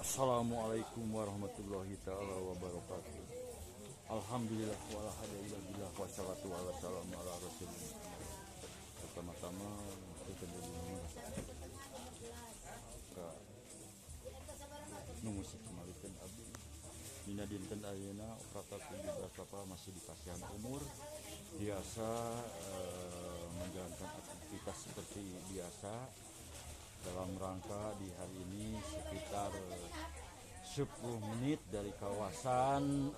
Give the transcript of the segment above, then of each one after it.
Assalamualaikum warahmatullahi ta'ala wabarakatuh. Alhamdulillah walhamdulillah wassalatu wassalamu ala rasulillah. Pertama-tama kita berdoa ka nu musik kembalikan abdi dina dinten ayeuna operator 17 Bapak masih di pasihan umur biasa menjalankan aktivitas seperti biasa dalam rangka di hari ini sekitar 10 menit dari kawasan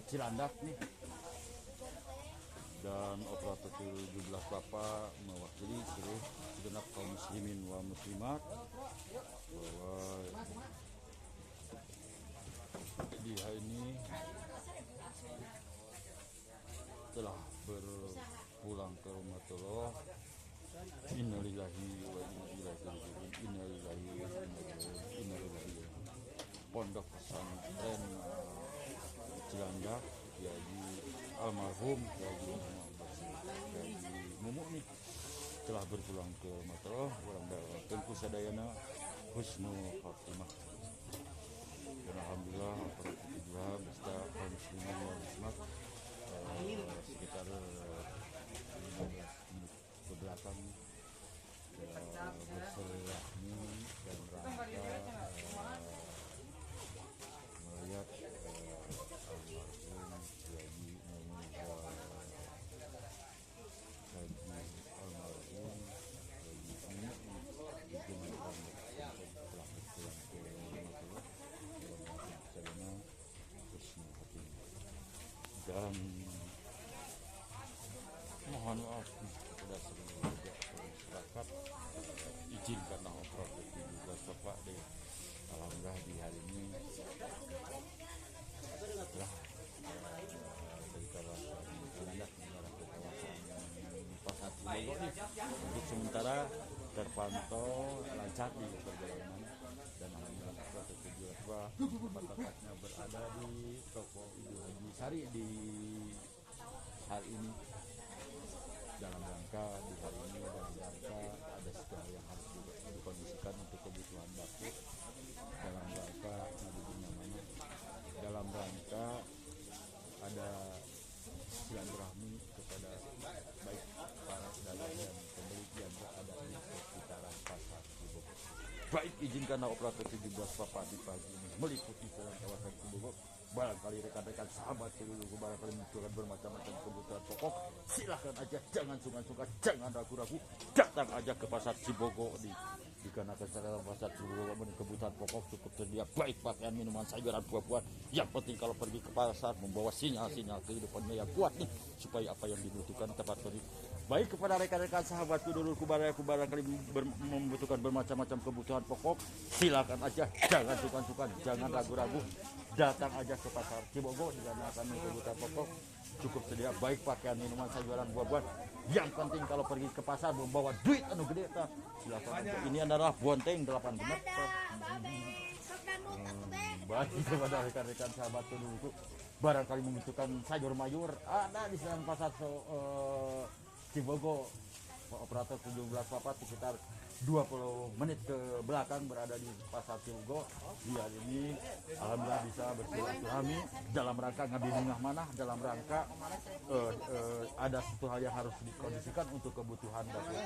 Cilandak nih, dan operator 17 Bapak mewakili seluruh segenap kaum muslimin wa muslimat bahwa di hari ini telah berpulang ke rumah Allah. Innalillahi wa inna ilaihi raji'un. Innalillahi wa inna ilaihi raji'un. Pondok pesantren Cilandak Kiai almarhum Kiai Mumu nih telah berpulang ke Matro. Orang tentu sadayana husnul khotimah. Dan alhamdulillah alhamdulillah beserta kaum muslimin wal muslimat sekitar 15 menit ke belakang bersilaturahmi dan rangka melihat almarhum Kiai Mumu almarhum digunakan telah berpulang ke rumah dalam husnul khotimah. Dan mohon maaf kepada seluruh masyarakat, izinkanlah operator 17 Bapak deh. Alhamdulillah di hari ini telah dari kawasan Cilandak mengarah ke kawasan Pasar Cibogor nih. Untuk sementara terpantau lancar di perjalanan, dan alhamdulillah operator 17 Bapak tepatnya berada di toko Ibu Haji Sari di hari ini. Dalam rangka di hari ini dalam rangka ada segala yang harus dikondisikan untuk kebutuhan dapur, dalam rangka dalam rangka ada silaturahmi kepada baik para pedagang dan pembeli yang berada di sekitaran pasar Cibogor. Baik, izinkanlah operator 17 Bapak di pagi ini meliputi kawasan Cibogor. Barangkali rekan-rekan sahabat seluruh barangkali membutuhkan bermacam-macam kebutuhan pokok, silahkan aja, jangan sungkan-sungkan, jangan ragu-ragu, datang aja ke pasar Cibogor. Dikarenakan secara pasar Cibogor kebutuhan pokok cukup tersedia, baik pakaian, minuman, sayuran, buah-buahan. Yang penting kalau pergi ke pasar membawa sinyal-sinyal kehidupannya yang kuat nih, supaya apa yang dibutuhkan tepat beri. Baik kepada rekan-rekan sahabatku dulurku barangkali membutuhkan bermacam-macam kebutuhan pokok, silakan aja, jangan sungkan-sungkan, jangan ragu-ragu, datang aja ke pasar Cibogor. Dikarenakan kebutuhan pokok cukup sedia, baik pakaian, minuman, sayuran, buah-buahan. Yang penting kalau pergi ke pasar membawa duit anu gede ta, silakan aja. Ini adalah bonteng 8 genep. Baik kepada rekan-rekan sahabatku dulurku barangkali membutuhkan sayur mayur, ada di dalam pasar Cibogor. Operator 17 Bapak sekitar 20 menit ke belakang berada di pasar Cibogor. Di hari ini alhamdulillah bisa bersilaturahmi dalam rangka ngabidungah mana, dalam rangka ada satu hal yang harus dikondisikan untuk kebutuhan dapur.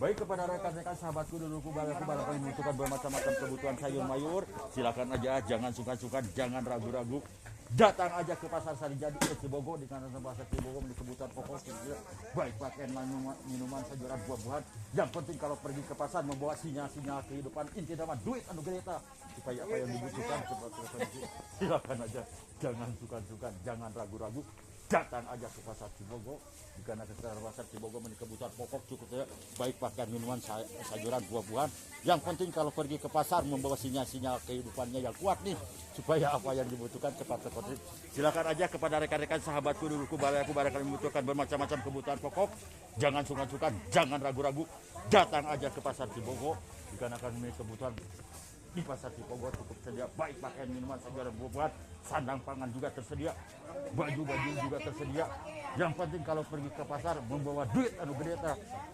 Baik kepada rekan-rekan sahabatku dulurku barangkali membutuhkan bermacam-macam kebutuhan sayur mayur, silakan aja, jangan sungkan-sungkan, jangan ragu-ragu. Datang aja ke pasar Sarijadi ke Cibogor. Di kanan pasar Cibogor di kebutuhan pokok baik pakaian, minuman, sayuran, buah-buahan. Yang penting kalau pergi ke pasar membawa sinyal-sinyal kehidupan, inti nama duit anu gereta, supaya apa yang dibutuhkan silakan aja, jangan sungkan-sungkan, jangan ragu-ragu, datang aja ke pasar Cibogor. Dikarenakan secara pasar Cibogor memiliki kebutuhan pokok cukup ya, baik pakaian, minuman, sayuran, buah-buahan. Yang penting kalau pergi ke pasar membawa sinyal-sinyal kehidupannya yang kuat nih, supaya apa yang dibutuhkan cepat terpenuhi. Silakan aja kepada rekan-rekan sahabatku dulurku barangkali membutuhkan bermacam-macam kebutuhan pokok, jangan sungkan-sungkan, jangan ragu-ragu, datang aja ke pasar Cibogor. Dikarenakan memiliki kebutuhan di pasar Cibogor cukup tersedia, baik pakaian, minuman, sayuran, buah-buahan, sandang pangan juga tersedia, baju-baju juga tersedia. Yang penting kalau pergi ke pasar membawa duit anu gede,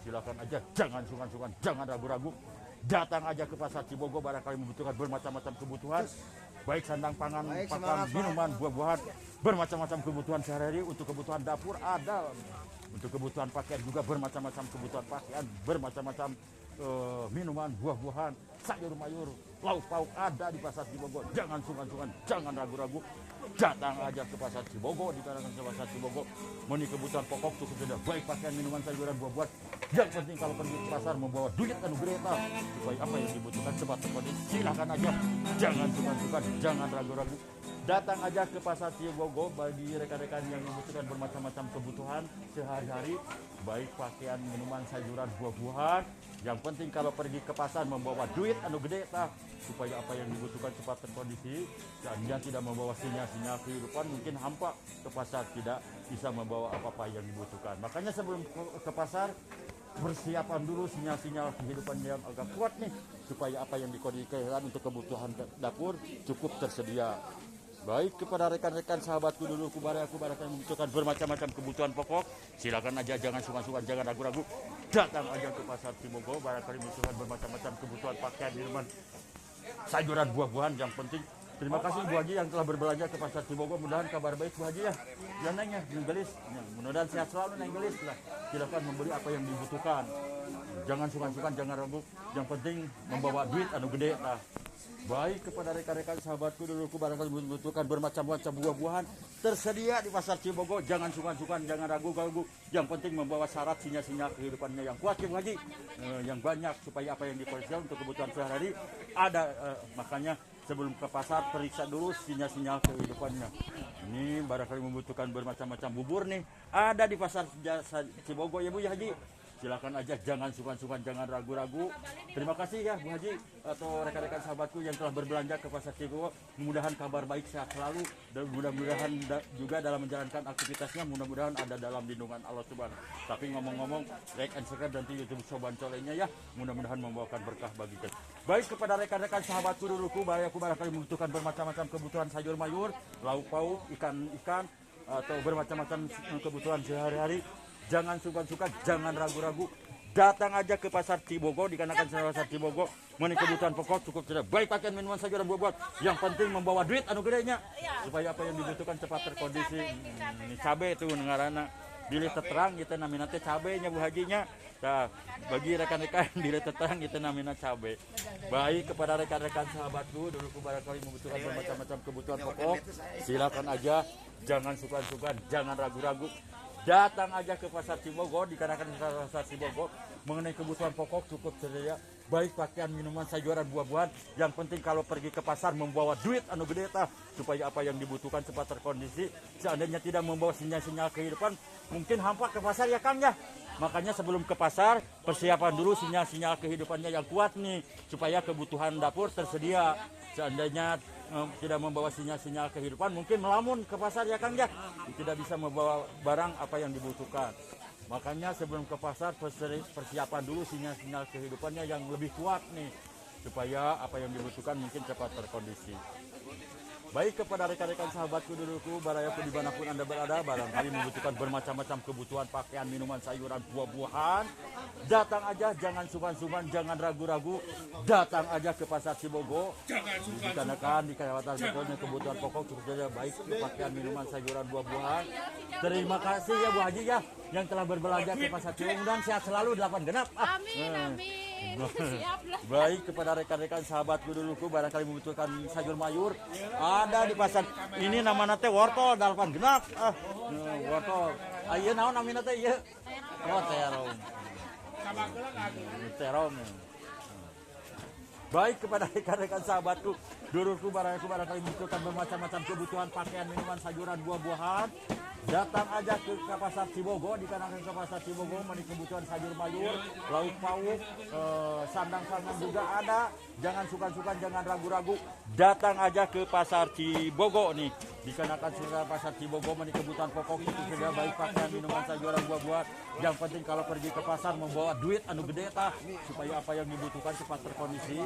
silakan aja, jangan sungkan-sungkan, jangan ragu-ragu, Datang aja ke pasar Cibogo, barangkali membutuhkan bermacam-macam kebutuhan, baik sandang pangan, pakan, minuman, buah-buahan, bermacam-macam kebutuhan sehari-hari. Untuk kebutuhan dapur ada, untuk kebutuhan pakaian juga bermacam-macam kebutuhan pakaian, bermacam-macam minuman, buah-buahan, sayur mayur, lauk pauk ada di pasar Cibogo. Jangan sungkan-sungkan, jangan ragu-ragu, datang aja ke pasar Cibogo. Dikarenakan ke pasar Cibogo memenuhi kebutuhan pokok cukup sudah, baik pakaian, minuman, sayuran, buah-buahan. Yang penting kalau pergi ke pasar membawa duit anu gereta supaya apa yang dibutuhkan cepat terpenuhi. Silakan aja, jangan sungkan-sungkan, jangan ragu-ragu. Datang aja ke pasar Cibogo bagi rekan-rekan yang membutuhkan bermacam-macam kebutuhan sehari-hari, baik pakaian, minuman, sayuran, buah-buahan. Yang penting kalau pergi ke pasar membawa duit anu gede tah supaya apa yang dibutuhkan cepat terkondisi. Dan dia tidak membawa sinyal-sinyal kehidupan, mungkin hampa ke pasar tidak bisa membawa apa-apa yang dibutuhkan. Makanya sebelum ke pasar persiapan dulu sinyal-sinyal kehidupan yang agak kuat nih supaya apa yang dikondisikan untuk kebutuhan dapur cukup tersedia. Baik kepada rekan-rekan sahabatku dulu aku barangkali membutuhkan bermacam-macam kebutuhan pokok, silakan aja, jangan sungkan-sungkan, jangan ragu-ragu, datang aja ke pasar Cibogo. Barangkali membutuhkan bermacam-macam kebutuhan pakaian, minuman, sayuran, buah-buahan. Yang penting terima kasih Bu Haji yang telah berbelanja ke pasar Cibogo. Mudah-mudahan kabar baik Bu Haji ya. Ya nanya, Gelis. Ya, mudah-mudahan sehat selalu Neng Gelis lah. Silakan membeli apa yang dibutuhkan. Jangan sungkan-sungkan, jangan ragu. Yang penting membawa duit anu gede lah. Baik kepada rekan-rekan sahabatku duluku barangkali membutuhkan bermacam-macam buah-buahan tersedia di pasar Cibogo. Jangan sungkan-sungkan, jangan ragu-ragu. Yang penting membawa syarat sinyal-sinyal kehidupannya yang kuat Bu Haji, yang banyak supaya apa yang dipersiapkan untuk kebutuhan sehari-hari ada. Makanya sebelum ke pasar periksa dulu sinyal-sinyal kehidupannya. Ini barangkali membutuhkan bermacam-macam bubur nih ada di pasar Cibogo ya Bu Haji. Silakan aja, jangan sungkan-sungkan, jangan ragu-ragu. Terima kasih ya Bu Haji atau rekan-rekan sahabatku yang telah berbelanja ke pasar Cibogo. Mudah-mudahan kabar baik sehat selalu dan mudah-mudahan juga dalam menjalankan aktivitasnya mudah-mudahan ada dalam lindungan Allah Subhanahu. Tapi ngomong-ngomong, like and subscribe dan YouTube Soban Colenya ya, mudah-mudahan membawakan berkah bagi kita. Baik kepada rekan-rekan sahabatku duluku, aku barangkali membutuhkan bermacam-macam kebutuhan sayur mayur, lauk pauk, ikan-ikan atau bermacam-macam kebutuhan sehari-hari. Jangan sungkan-sungkan, jangan ragu-ragu. Datang aja ke pasar Cibogo, dikarenakan pasar Cibogo memenuhi kebutuhan pokok cukup sudah, baik pakaian, minuman, sayuran, buah-buahan. Yang penting membawa duit anu gedenya supaya apa yang dibutuhkan cepat terkondisi. Ini cabe itu nengarana dili terang kita namina teh cabenya Bu Hajinya. Nah, bagi rekan-rekan dili terang kita namina cabe. Baik kepada rekan-rekan sahabatku dulu barangkali membutuhkan bermacam-macam kebutuhan pokok, silakan aja, jangan sungkan-sungkan, jangan ragu-ragu. Datang aja ke pasar Cibogo, dikarenakan pasar Cibogo mengenai kebutuhan pokok cukup tersedia, baik pakaian, minuman, sayuran, buah-buahan. Yang penting kalau pergi ke pasar membawa duit anu gede tah supaya apa yang dibutuhkan cepat terkondisi. Seandainya tidak membawa sinyal-sinyal kehidupan, mungkin hampa ke pasar ya Kang ya. Makanya sebelum ke pasar persiapan dulu sinyal-sinyal kehidupannya yang kuat nih supaya kebutuhan dapur tersedia. Seandainya tidak membawa sinyal-sinyal kehidupan, mungkin melamun ke pasar ya Kang ya, tidak bisa membawa barang apa yang dibutuhkan. Makanya sebelum ke pasar persiapan dulu sinyal-sinyal kehidupannya yang lebih kuat nih supaya apa yang dibutuhkan mungkin cepat terkondisi. Baik kepada rekan-rekan sahabatku duluku, barayaku dimanapun Anda berada, barangkali membutuhkan bermacam-macam kebutuhan pakaian, minuman, sayuran, buah-buahan. Datang aja, jangan sungkan-sungkan, jangan ragu-ragu. Datang aja ke pasar Cibogo. Dikarenakan di Kecamatan Betulnya kebutuhan pokok cukup saja, baik pakaian, minuman, sayuran, buah-buahan. Terima kasih ya Bu Haji ya yang telah berbelanja ke pasar Cibogo dan sehat selalu 8 genap. Amin, amin. Baik kepada rekan-rekan sahabatku duluku barangkali membutuhkan sayur mayur ada di pasar ini namanya teh wortel 8 genap wortel ayeuna naon namina teh ieu terong terong. Baik kepada rekan-rekan sahabatku duluku barangkali membutuhkan bermacam-macam kebutuhan pakaian, minuman, sayuran, buah-buahan. Datang aja ke pasar Cibogo, dikarenakan ke pasar Cibogo memenuhi kebutuhan sayur mayur, lauk pauk, sandang-sandang juga ada. Jangan sungkan-sungkan, jangan ragu-ragu. Datang aja ke pasar Cibogo nih. Dikarenakan pasar Cibogo memenuhi kebutuhan pokok itu sudah, baik pakaian, minuman, sayuran, buah-buahan. Yang penting kalau pergi ke pasar membawa duit anu gede tah supaya apa yang dibutuhkan cepat terkondisi.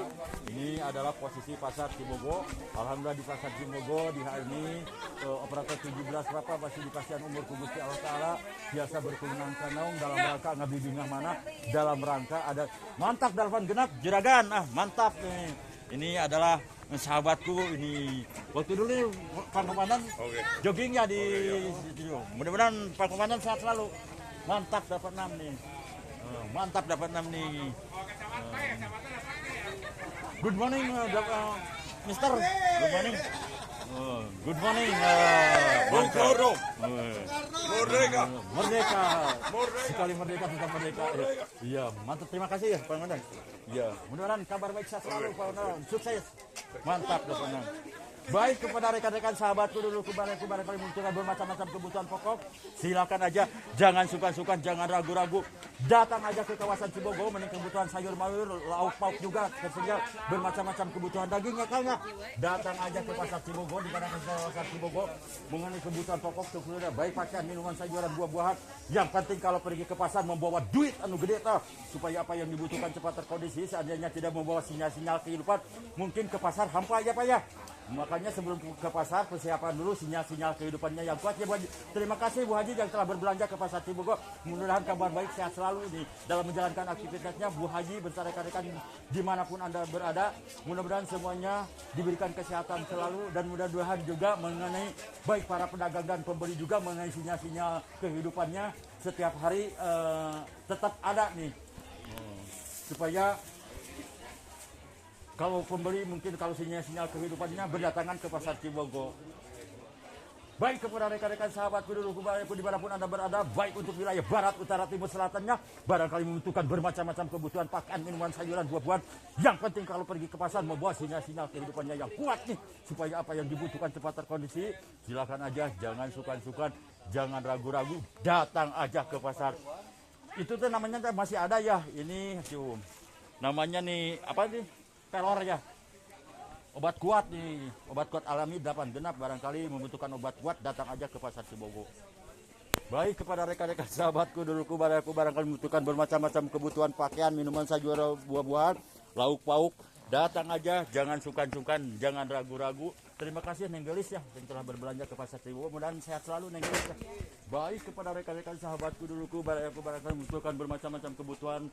Ini adalah posisi pasar Cibogo. Alhamdulillah di pasar Cibogo di hari ini operator 17 berapa masih di pasar panjang umur ku Gusti Allah Ta'ala biasa berkemenang kanaung dalam rangka ngabdi bingah mana dalam rangka ada mantap dalapan genap juragan mantap nih. Ini adalah sahabatku ini waktu dulu nih Pak Komandan joggingnya di situ. Mudah-mudahan Pak Komandan sehat selalu. Mantap dapat 6 nih. Mantap dapat 6 nih. Good morning, Mister. Good morning. Good morning, Bongkoro. Merdeka. Merdeka. Sekali merdeka tetap merdeka. Iya, mantap. Terima kasih ya, Pak Komandan. Iya, mudah-mudahan kabar baik sehat selalu, Pak Komandan. Sukses. Mantap, Pak Komandan. Baik kepada rekan-rekan sahabatku dulu kembali kalian membutuhkan bermacam-macam kebutuhan pokok, silakan aja, jangan sungkan-sungkan, jangan ragu-ragu, datang aja ke kawasan Cibogo, mening kebutuhan sayur mayur, lauk pauk juga tersedia, bermacam-macam kebutuhan dagingnya kayaknya, datang aja ke pasar Cibogo, di kawasan Cibogo, mengenai kebutuhan pokok sebenarnya baik pakaian, minuman, sayuran, buah-buahan, yang penting kalau pergi ke pasar membawa duit anu gede toh, supaya apa yang dibutuhkan cepat terkondisi, seandainya tidak membawa sinyal-sinyal kehidupan, mungkin ke pasar hampa aja Pak ya. Makanya sebelum ke pasar persiapan dulu sinyal-sinyal kehidupannya yang kuat ya Bu Haji. Terima kasih Bu Haji yang telah berbelanja ke pasar Cibogo. Mudah-mudahan kabar baik sehat selalu nih dalam menjalankan aktivitasnya Bu Haji bersama rekan-rekan dimanapun Anda berada. Mudah-mudahan semuanya diberikan kesehatan selalu dan mudah-mudahan juga mengenai baik para pedagang dan pembeli juga mengenai sinyal-sinyal kehidupannya setiap hari tetap ada nih supaya kalau pembeli mungkin kalau sinyal-sinyal kehidupannya berdatangan ke pasar Cibogo. Baik kepada rekan-rekan sahabatku dulu dimanapun Anda berada, baik untuk wilayah barat, utara, timur, selatannya, barangkali membutuhkan bermacam-macam kebutuhan pakaian, minuman, sayuran, buah-buahan. Yang penting kalau pergi ke pasar membawa sinyal-sinyal kehidupannya yang kuat nih, supaya apa yang dibutuhkan cepat terkondisi. Silakan aja, jangan sungkan-sungkan, jangan ragu-ragu, datang aja ke pasar. Itu tuh namanya masih ada ya, ini namanya nih apa nih? Pelor ya, obat kuat nih, obat kuat alami 8 genap, barangkali membutuhkan obat kuat datang aja ke pasar Cibogo. Baik kepada rekan-rekan sahabatku duluku barangkali membutuhkan bermacam-macam kebutuhan pakaian, minuman, sayur, buah-buahan, lauk pauk, datang aja, jangan sungkan-sungkan, jangan ragu-ragu. Terima kasih Neng Gelis ya yang telah berbelanja ke pasar Cibogo, mudah-mudahan sehat selalu Neng Gelis ya. Baik kepada rekan-rekan sahabatku duluku barangkali membutuhkan bermacam-macam kebutuhan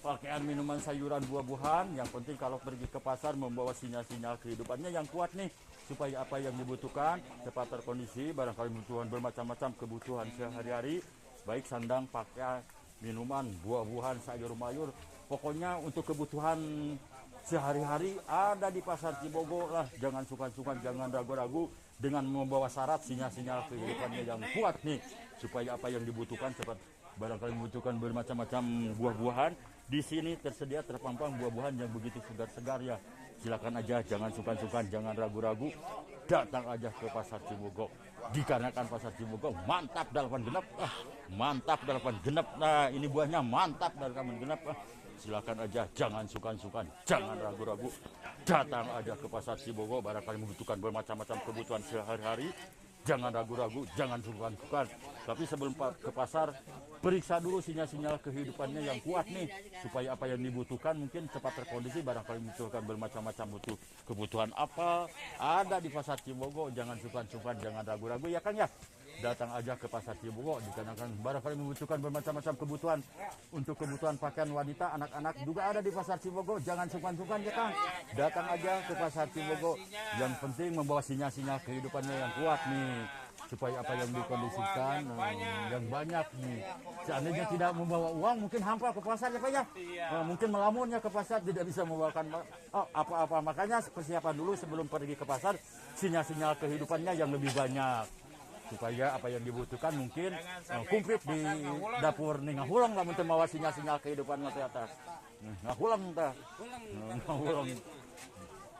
pakaian, minuman, sayuran, buah-buahan. Yang penting kalau pergi ke pasar membawa sinyal-sinyal kehidupannya yang kuat nih, supaya apa yang dibutuhkan cepat terkondisi. Barangkali membutuhkan bermacam-macam kebutuhan sehari-hari, baik sandang, pakaian, minuman, buah-buahan, sayur mayur, pokoknya untuk kebutuhan sehari-hari ada di pasar Cibogo lah. Jangan sungkan-sungkan, jangan ragu-ragu dengan membawa syarat sinyal-sinyal kehidupannya yang kuat nih, supaya apa yang dibutuhkan cepat. Barangkali membutuhkan bermacam-macam buah-buahan. Di sini tersedia terpampang buah-buahan yang begitu segar-segar ya. Silakan aja, jangan sungkan-sungkan, jangan ragu-ragu, datang aja ke pasar Cibogo. Dikarenakan pasar Cibogo mantap dalapan genap, mantap dalapan genap. Nah ini buahnya mantap dalapan genap. Silakan aja, jangan sungkan-sungkan, jangan ragu-ragu, datang aja ke pasar Cibogo. Barangkali membutuhkan bermacam-macam kebutuhan sehari-hari. Jangan ragu-ragu, jangan sungkan-sungkan. Tapi sebelum ke pasar, periksa dulu sinyal-sinyal kehidupannya yang kuat nih, supaya apa yang dibutuhkan mungkin cepat terkondisi. Barangkali membutuhkan bermacam-macam kebutuhan apa ada di pasar Cibogo. Jangan sungkan-sungkan, jangan ragu-ragu ya Kang ya. Datang aja ke pasar Cibogo, dikarenakan barangkali membutuhkan bermacam-macam kebutuhan. Untuk kebutuhan pakaian wanita, anak-anak juga ada di pasar Cibogo. Jangan sungkan-sungkan ya Kang, datang aja ke pasar Cibogo. Yang penting membawa sinyal-sinyal kehidupannya yang kuat nih, supaya apa yang dikondisikan yang banyak nih. Seandainya tidak membawa uang mungkin hampa ke pasar ya Pak ya. Mungkin melamunnya ke pasar tidak bisa membawakan apa-apa. Makanya persiapan dulu sebelum pergi ke pasar, sinyal-sinyal kehidupannya yang lebih banyak, supaya apa yang dibutuhkan mungkin kumplit di dapur nih ngahulang lah untuk membawa sinyal-sinyal kehidupan ke atas. Ngahulang tah. Ngahulang.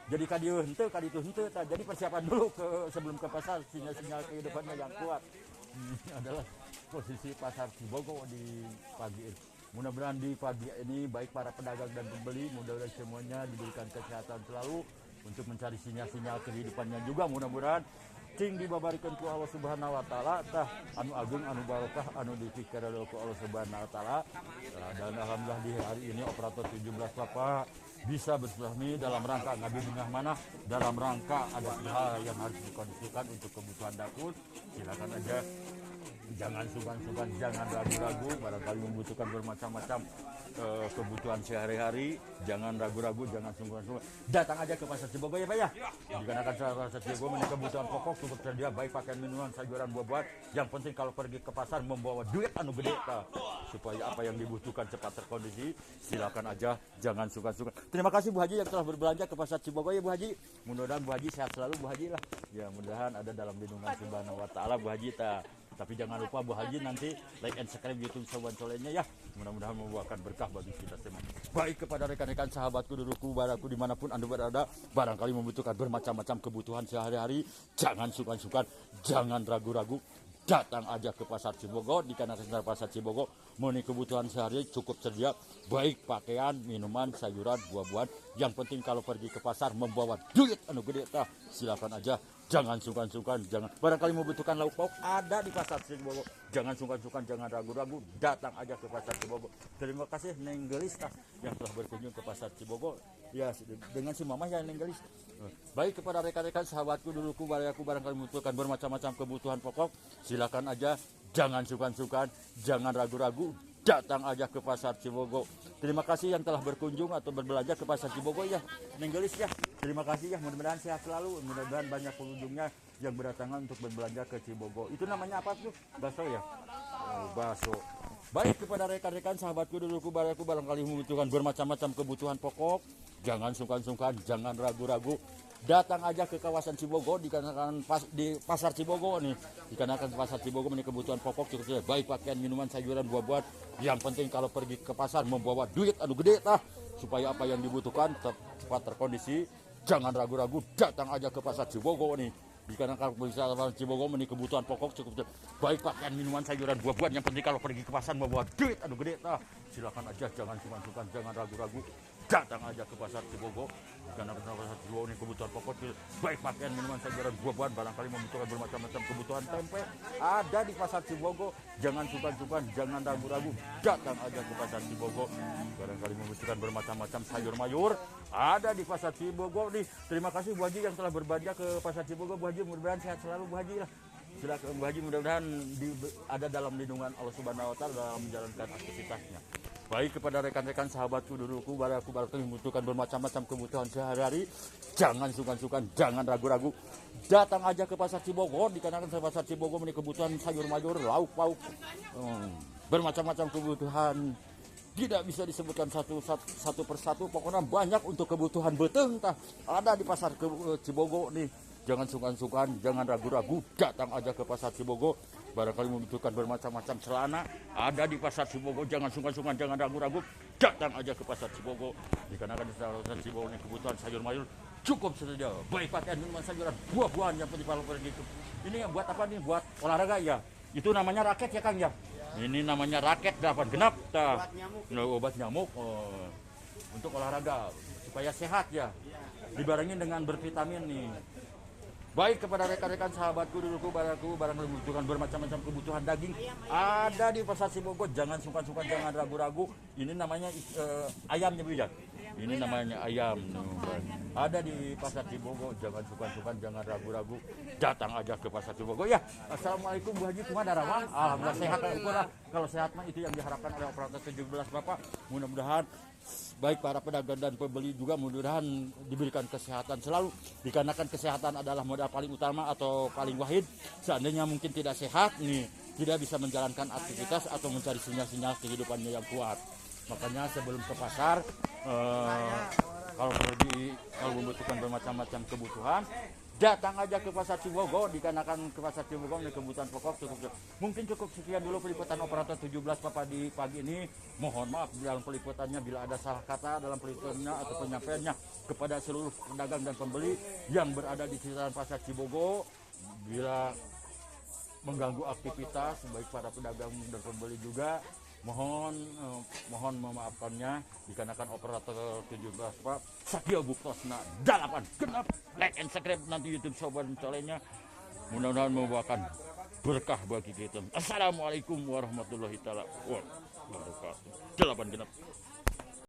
Jadi kadieu henteu, kaditu henteu tah. Jadi persiapan dulu sebelum ke pasar, sinyal-sinyal kehidupannya yang kuat. Ini adalah posisi pasar Cibogo di pagi ini. Mudah-mudahan di pagi ini baik para pedagang dan pembeli, mudah-mudahan semuanya diberikan kesehatan selalu untuk mencari sinyal-sinyal kehidupannya juga. Mudah-mudahan cing dibabarikeun ku Allah Subhanahu wa taala tah anu agung, anu barokah, anu dipikeun ku Allah Subhanahu wa taala. Dan alhamdulillah di hari ini operator 17 Bapak bisa bersilaturahmi dalam rangka ngabdi bingah mana, dalam rangka ada hal yang harus dikondisikan untuk kebutuhan dapur. Silakan aja Jangan sungkan-sungkan, jangan ragu-ragu, barangkali membutuhkan bermacam-macam kebutuhan sehari-hari, jangan ragu-ragu, jangan sungkan-sungkan. Datang aja ke Pasar Cibogo ya Pak ya. Dikarenakan Pasar Cibogo memiliki kebutuhan pokok cukup tersedia, baik pakaian, minuman, sayuran, buah-buahan. Yang penting kalau pergi ke pasar membawa duit anu gede ta, supaya apa yang dibutuhkan cepat terkondisi. Silakan aja, jangan sungkan-sungkan. Terima kasih Bu Haji yang telah berbelanja ke Pasar Cibogo ya Bu Haji. Mudah-mudahan Bu Haji sehat selalu Bu Haji lah. Ya mudah-mudahan ada dalam lindungan Subhanahu wa taala Bu Haji ta. Tapi jangan lupa Bu Haji nanti like and subscribe YouTube Soban Solehnya ya. Mudah-mudahan membawakan berkah bagi kita semua. Baik kepada rekan-rekan sahabatku, dulurku, baraku dimanapun Anda berada, barangkali membutuhkan bermacam-macam kebutuhan sehari-hari, jangan sungkan-sungkan, jangan ragu-ragu. Datang aja ke Pasar Cibogo, dikarenakan Pasar Cibogo memenuhi kebutuhan sehari cukup tersedia, baik pakaian, minuman, sayuran, buah-buahan. Yang penting kalau pergi ke pasar membawa duit anu gede tah, silakan aja. Jangan sungkan-sungkan, jangan. Barangkali membutuhkan lauk pauk ada di Pasar Cibogo. Jangan sungkan-sungkan, jangan ragu-ragu, datang aja ke Pasar Cibogo. Terima kasih Neng Gelis yang telah berkunjung ke Pasar Cibogo. Ya, dengan si Mama ya Neng Gelis. Baik kepada rekan-rekan sahabatku, duluku, baraku, barangkali membutuhkan bermacam-macam kebutuhan pokok, silakan aja. Jangan sungkan-sungkan, jangan ragu-ragu, datang aja ke Pasar Cibogo. Terima kasih yang telah berkunjung atau berbelanja ke Pasar Cibogo ya, Neng Gelis ya. Terima kasih ya, mudah-mudahan sehat selalu, mudah-mudahan banyak pengunjungnya yang berdatangan untuk berbelanja ke Cibogo. Itu namanya apa tuh? Bakso ya? Oh, bakso. Baik kepada rekan-rekan sahabatku, duluku, baraku, barangkali membutuhkan bermacam-macam kebutuhan pokok, jangan sungkan-sungkan, jangan ragu-ragu. Datang aja ke kawasan Cibogo, dikarenakan di Pasar Cibogo nih, dikarenakan Pasar Cibogo memiliki kebutuhan pokok cukup tersedia, baik pakaian, minuman, sayuran, buah-buahan. Yang penting kalau pergi ke pasar membawa duit anu gede tah, supaya apa yang dibutuhkan tepat terkondisi. Jangan ragu-ragu, datang aja ke Pasar Cibogo nih. Dikarenakan Pasar Cibogo memiliki kebutuhan pokok cukup tersedia, baik pakaian, minuman, sayuran, buah-buahan. Yang penting kalau pergi ke pasar membawa duit anu gede tah, silakan aja, jangan sungkan-sungkan, jangan ragu-ragu. Datang aja ke Pasar Cibogo, karena Pasar Cibogo ini kebutuhan pokok, baik pakaian, minuman, sayuran, buah-buahan. Barangkali membutuhkan bermacam-macam kebutuhan tempe ada di Pasar Cibogo. Jangan sungkan-sungkan, jangan ragu-ragu, datang aja ke Pasar Cibogo. Barangkali membutuhkan bermacam-macam sayur mayur ada di Pasar Cibogo nih. Terima kasih Bu Haji yang telah berbelanja ke Pasar Cibogo. Bu Haji mudah-mudahan sehat selalu Bu Haji lah. Silakan Bu Haji, mudah-mudahan ada dalam lindungan Allah Subhanahu wa taala dalam menjalankan aktivitasnya. Baik kepada rekan-rekan sahabatku, duluku, baraku, membutuhkan bermacam-macam kebutuhan sehari-hari, jangan sungkan-sungkan, jangan ragu-ragu. Datang aja ke Pasar Cibogo, dikarenakan Pasar Cibogo memiliki kebutuhan sayur mayur, lauk pauk, bermacam-macam kebutuhan. Tidak bisa disebutkan satu persatu, pokoknya banyak untuk kebutuhan beteng tah ada di Pasar Cibogo nih. Jangan sungkan-sungkan, jangan ragu-ragu, datang aja ke Pasar Cibogo. Barangkali membutuhkan bermacam-macam celana ada di Pasar Cibogo. Jangan sungkan-sungkan, jangan ragu-ragu, datang aja ke Pasar Cibogo. Dikarenakan di Pasar Cibogo ini kebutuhan sayur mayur cukup tersedia, baik pakaian, minuman, sayuran, buah-buahan. Yang penting kalau pergi itu. Ini yang buat apa nih? Buat olahraga ya. Itu namanya raket ya Kang ya. Ini namanya raket 8 genap tah. Obat nyamuk. Untuk olahraga supaya sehat ya. Dibarengin dengan bervitamin nih. Baik kepada rekan-rekan sahabatku, duluku, baraku, barang membutuhkan bermacam-macam kebutuhan daging ada di Pasar Cibogo. Jangan sungkan-sungkan, jangan ragu-ragu. Ini namanya ayamnya Bu ya. Ini namanya ayam. Ada di Pasar Cibogo. Jangan sungkan-sungkan, jangan ragu-ragu. Datang aja ke Pasar Cibogo ya. Assalamualaikum Bu Haji, kumaha darawang? Alhamdulillah sehat. Kalau sehat mah itu yang diharapkan oleh operator 17 Bapak. Mudah-mudahan baik para pedagang dan pembeli juga mudah-mudahan diberikan kesehatan selalu, dikarenakan kesehatan adalah modal paling utama atau paling wahid. Seandainya mungkin tidak sehat nih, tidak bisa menjalankan aktivitas atau mencari sinyal-sinyal kehidupannya yang kuat. Makanya sebelum ke pasar, kalau membutuhkan bermacam-macam kebutuhan, datang aja ke Pasar Cibogo, dikarenakan ke Pasar Cibogo ini kebutuhan pokok cukup. Mungkin cukup sekian dulu peliputan operator 17 Bapak di pagi ini. Mohon maaf dalam peliputannya bila ada salah kata dalam peliputannya atau penyampaiannya kepada seluruh pedagang dan pembeli yang berada di sekitaran Pasar Cibogo. Bila mengganggu aktivitas baik para pedagang dan pembeli juga, mohon memaafkannya, dikarenakan operator 17 Pak Sakio Buktosna 8 genap like and subscribe nanti YouTube Sobat Solehnya. Mudah-mudahan membawakan berkah bagi kita. Assalamualaikum warahmatullahi wabarakatuh. 8 genap.